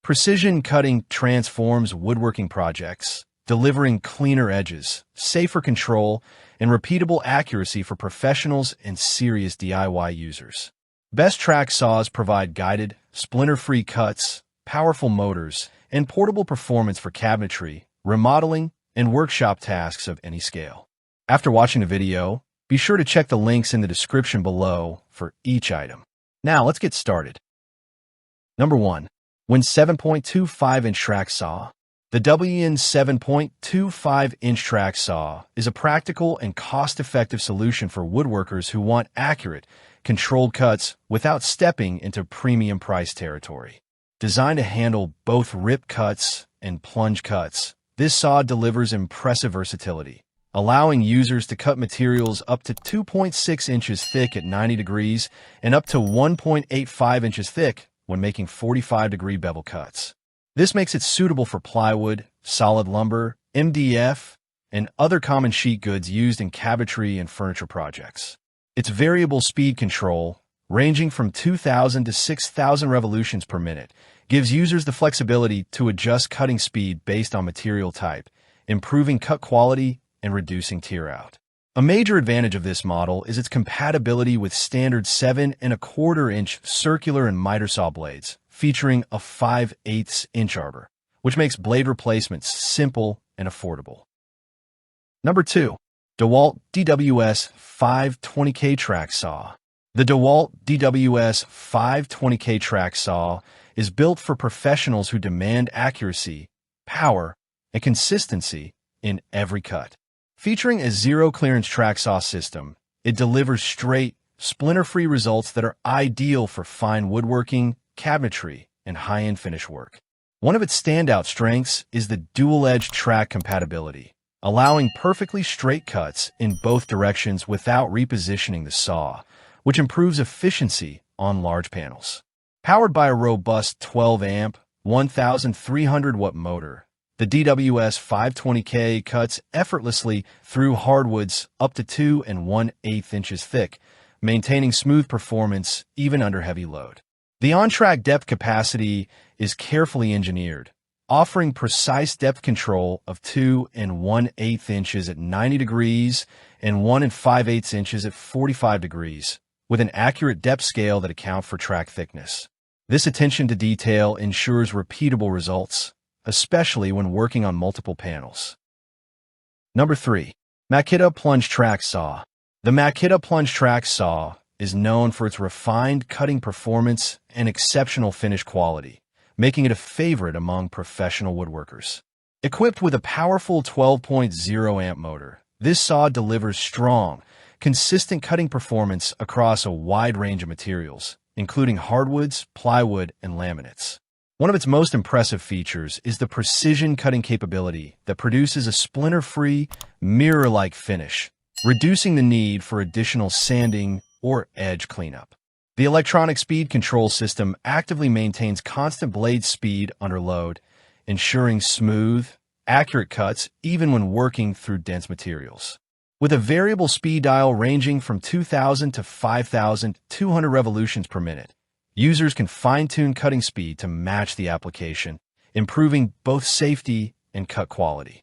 Precision cutting transforms woodworking projects, delivering cleaner edges, safer control, and repeatable accuracy for professionals and serious DIY users. Best track saws provide guided, splinter-free cuts, powerful motors, and portable performance for cabinetry, remodeling, and workshop tasks of any scale. After watching the video, be sure to check the links in the description below for each item. Now let's get started. Number 1. WIN 7.25-inch track saw. The WIN 7.25-inch track saw is a practical and cost-effective solution for woodworkers who want accurate, controlled cuts without stepping into premium price territory. Designed to handle both rip cuts and plunge cuts, this saw delivers impressive versatility, allowing users to cut materials up to 2.6 inches thick at 90 degrees and up to 1.85 inches thick when making 45-degree bevel cuts. This makes it suitable for plywood, solid lumber, MDF, and other common sheet goods used in cabinetry and furniture projects. Its variable speed control, ranging from 2,000 to 6,000 revolutions per minute, gives users the flexibility to adjust cutting speed based on material type, improving cut quality and reducing tear out. A major advantage of this model is its compatibility with standard 7.25-inch circular and miter saw blades, featuring a 5/8-inch arbor, which makes blade replacements simple and affordable. Number 2. DEWALT DWS 520K Track Saw. The DEWALT DWS 520K Track Saw is built for professionals who demand accuracy, power, and consistency in every cut. Featuring a zero-clearance track saw system, it delivers straight, splinter-free results that are ideal for fine woodworking, cabinetry, and high-end finish work. One of its standout strengths is the dual-edge track compatibility, allowing perfectly straight cuts in both directions without repositioning the saw, which improves efficiency on large panels. Powered by a robust 12-amp, 1,300-watt motor, the DWS 520K cuts effortlessly through hardwoods up to 2 1/8 inches thick, maintaining smooth performance even under heavy load. The on-track depth capacity is carefully engineered, offering precise depth control of 2 1/8 inches at 90 degrees and 1 5/8 inches at 45 degrees, with an accurate depth scale that accounts for track thickness. This attention to detail ensures repeatable results, especially when working on multiple panels. Number 3. Makita Plunge Track Saw. The Makita Plunge Track Saw is known for its refined cutting performance and exceptional finish quality, making it a favorite among professional woodworkers. Equipped with a powerful 12.0-amp motor, this saw delivers strong, consistent cutting performance across a wide range of materials, including hardwoods, plywood, and laminates. One of its most impressive features is the precision cutting capability that produces a splinter-free, mirror-like finish, reducing the need for additional sanding or edge cleanup. The electronic speed control system actively maintains constant blade speed under load, ensuring smooth, accurate cuts even when working through dense materials. With a variable speed dial ranging from 2,000 to 5,200 revolutions per minute, users can fine-tune cutting speed to match the application, improving both safety and cut quality.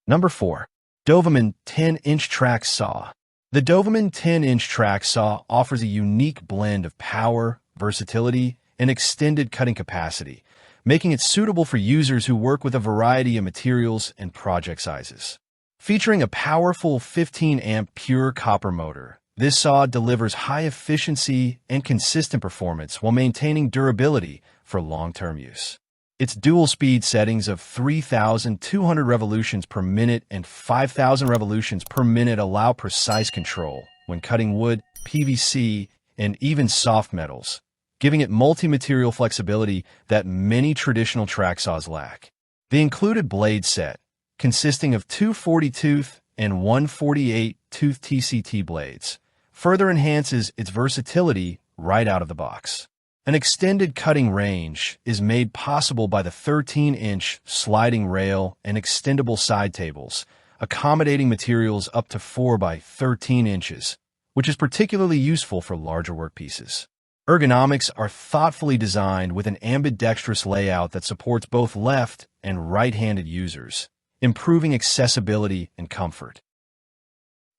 Number 4. DOVAMAN 10-inch Track Saw. The DOVAMAN 10-inch track saw offers a unique blend of power, versatility, and extended cutting capacity, making it suitable for users who work with a variety of materials and project sizes. Featuring a powerful 15-amp pure copper motor, this saw delivers high efficiency and consistent performance while maintaining durability for long-term use. Its dual speed settings of 3,200 revolutions per minute and 5,000 revolutions per minute allow precise control when cutting wood, PVC, and even soft metals, giving it multi-material flexibility that many traditional track saws lack. The included blade set, consisting of two 40-tooth and one 48-tooth TCT blades, further enhances its versatility right out of the box. An extended cutting range is made possible by the 13-inch sliding rail and extendable side tables, accommodating materials up to 4 by 13 inches, which is particularly useful for larger workpieces. Ergonomics are thoughtfully designed with an ambidextrous layout that supports both left and right-handed users, improving accessibility and comfort.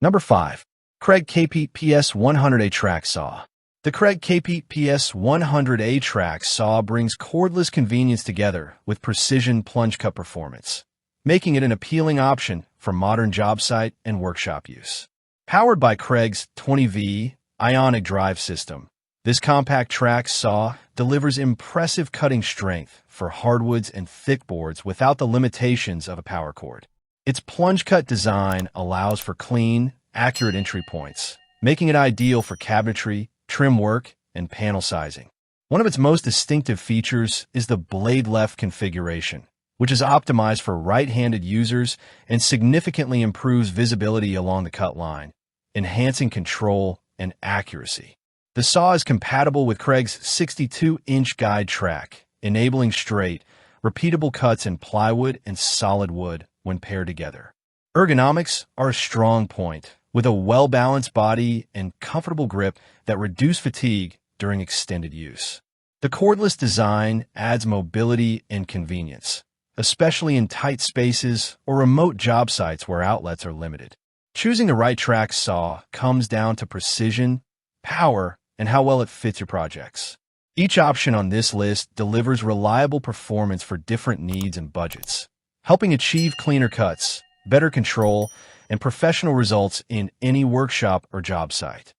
Number 5. Kreg KP-PS 100A Track Saw. The Kreg KP-PS 100A Track Saw brings cordless convenience together with precision plunge cut performance, making it an appealing option for modern job site and workshop use. Powered by Kreg's 20V ionic drive system, this compact track saw delivers impressive cutting strength for hardwoods and thick boards without the limitations of a power cord. Its plunge cut design allows for clean, accurate entry points, making it ideal for cabinetry, trim work, and panel sizing. One of its most distinctive features is the blade left configuration, which is optimized for right-handed users and significantly improves visibility along the cut line, enhancing control and accuracy. The saw is compatible with Kreg's 62-inch guide track, enabling straight, repeatable cuts in plywood and solid wood when paired together. Ergonomics are a strong point, with a well-balanced body and comfortable grip that reduce fatigue during extended use. The cordless design adds mobility and convenience, especially in tight spaces or remote job sites where outlets are limited. Choosing the right track saw comes down to precision, power, and how well it fits your projects. Each option on this list delivers reliable performance for different needs and budgets, helping achieve cleaner cuts, better control, and professional results in any workshop or job site.